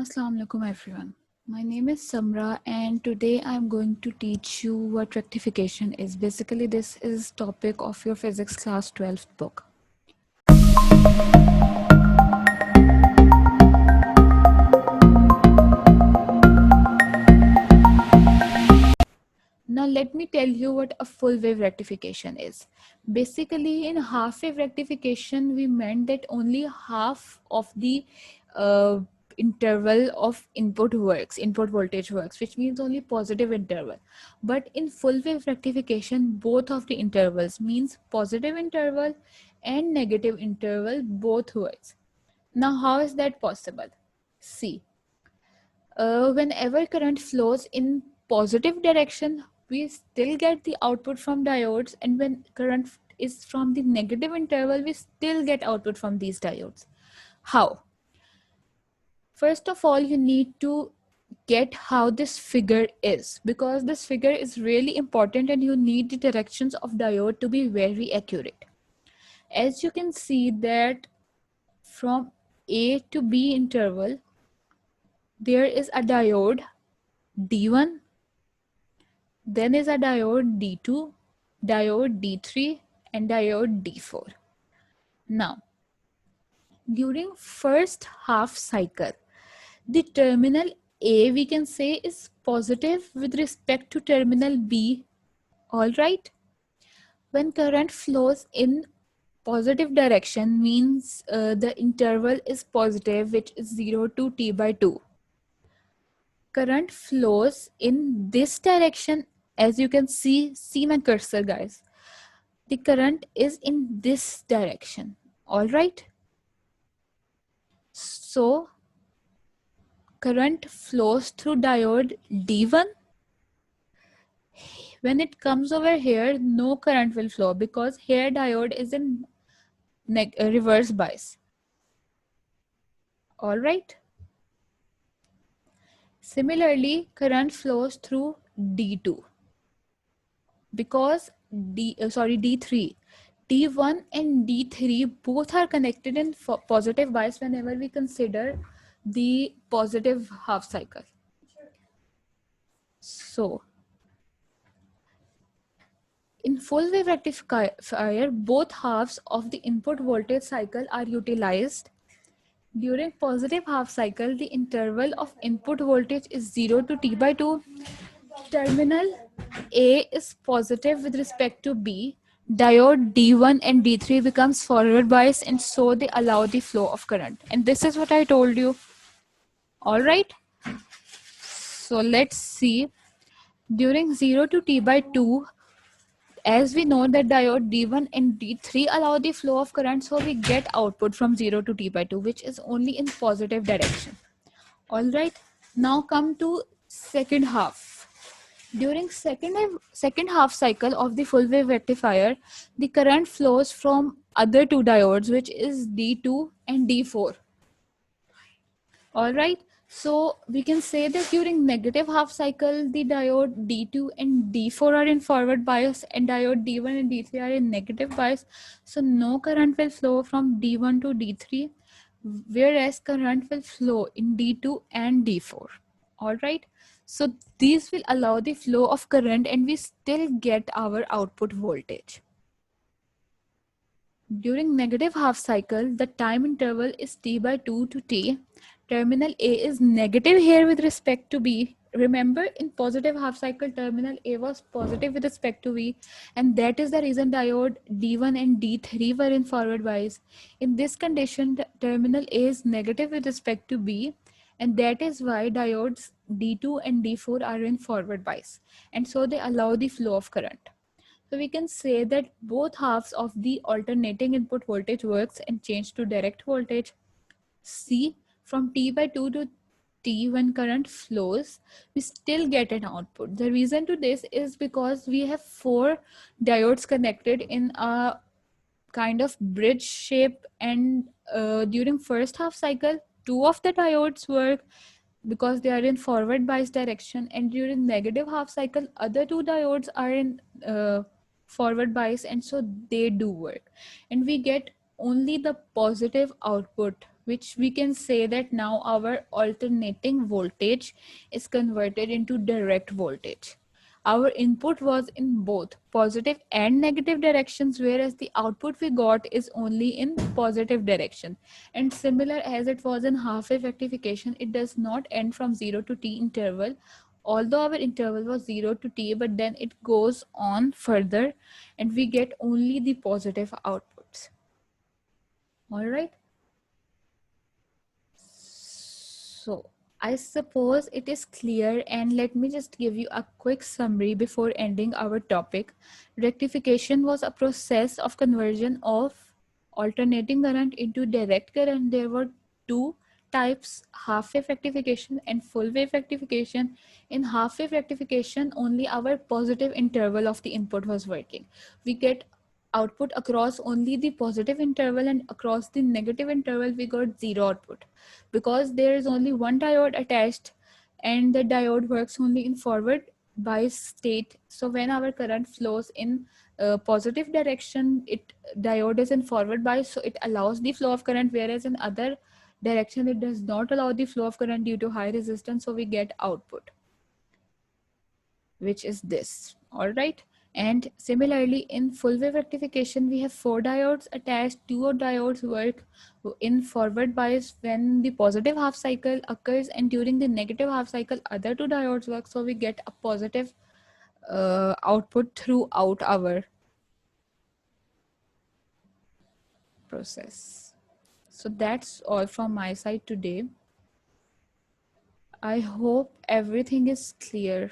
Assalamu alaikum everyone. My name is Samra and today I am going to teach you what rectification is. Basically this is topic of your physics class 12th book. Now let me tell you what a full wave rectification is. Basically in half wave rectification we meant that only half of the uh, interval of input voltage works, which means only positive interval. But in full wave rectification both of the intervals, means positive interval and negative interval, both works. Now how is that possible? See, whenever current flows in positive direction, we still get the output from diodes, and when current is from the negative interval, we still get output from these diodes. How? First of all, you need to get how this figure is, because this figure is really important and you need the directions of diode to be very accurate. As you can see that from A to B interval, there is a diode D1, then is a diode D2, diode D3, and diode D4. Now, during first half cycle, the terminal A we can say is positive with respect to terminal B. Alright? When current flows in positive direction means the interval is positive, which is 0 to T by 2. Current flows in this direction. As you can see my cursor guys, the current is in this direction. All right, so current flows through diode D1. When it comes over here, no current will flow because here diode is in reverse bias. All right, similarly current flows through D2 because D3, D1 and D3 both are connected in positive bias whenever we consider the positive half cycle. So in full wave rectifier, both halves of the input voltage cycle are utilized. During positive half cycle, the interval of input voltage is 0 to T by 2. Terminal A is positive with respect to B. Diode D1 and D3 becomes forward bias, and so they allow the flow of current. And this is what I told you. All right. So let's see. During 0 to T by 2, as we know that diode D1 and D3 allow the flow of current, so we get output from 0 to T by 2, which is only in positive direction. All right. Now come to second half. During second half cycle of the full wave rectifier, the current flows from other two diodes, which is D2 and D4. All right. So we can say that during negative half cycle, the diode D2 and D4 are in forward bias and diode D1 and D3 are in negative bias. So no current will flow from D1 to D3, whereas current will flow in D2 and D4. All right. So these will allow the flow of current and we still get our output voltage. During negative half cycle, the time interval is T by 2 to T. Terminal A is negative here with respect to B. Remember, in positive half cycle, terminal A was positive with respect to B, and that is the reason diode D1 and D3 were in forward bias. In this condition, the terminal A is negative with respect to B, and that is why diodes D2 and D4 are in forward bias, and so they allow the flow of current. So we can say that both halves of the alternating input voltage works and change to direct voltage. See, from T by 2 to T, when current flows, we still get an output. The reason to this is because we have 4 diodes connected in a kind of bridge shape, and during first half cycle, 2 of the diodes work because they are in forward bias direction, and during negative half cycle, other 2 diodes are in forward bias, and so they do work, and we get only the positive output which we can say that now our alternating voltage is converted into direct voltage. Our input was in both positive and negative directions, whereas the output we got is only in positive direction. And similar as it was in half wave rectification, it does not end from 0 to t interval. Although our interval was 0 to t, but then it goes on further and we get only the positive outputs. All right. So I suppose it is clear, and let me just give you a quick summary before ending our topic. Rectification was a process of conversion of alternating current into direct current. There were two types: half wave rectification and full wave rectification. In half wave rectification, only our positive interval of the input was working. We get output across only the positive interval, and across the negative interval we got zero output, because there is only one diode attached and the diode works only in forward bias state. So when our current flows in positive direction, it diode is in forward bias, so it allows the flow of current, whereas in other direction it does not allow the flow of current due to high resistance, so we get output, which is this. All right. And similarly, in full wave rectification, we have four diodes attached. Two of diodes work in forward bias when the positive half cycle occurs, and during the negative half cycle, other two diodes work. So we get a positive output throughout our process. So that's all from my side today. I hope everything is clear.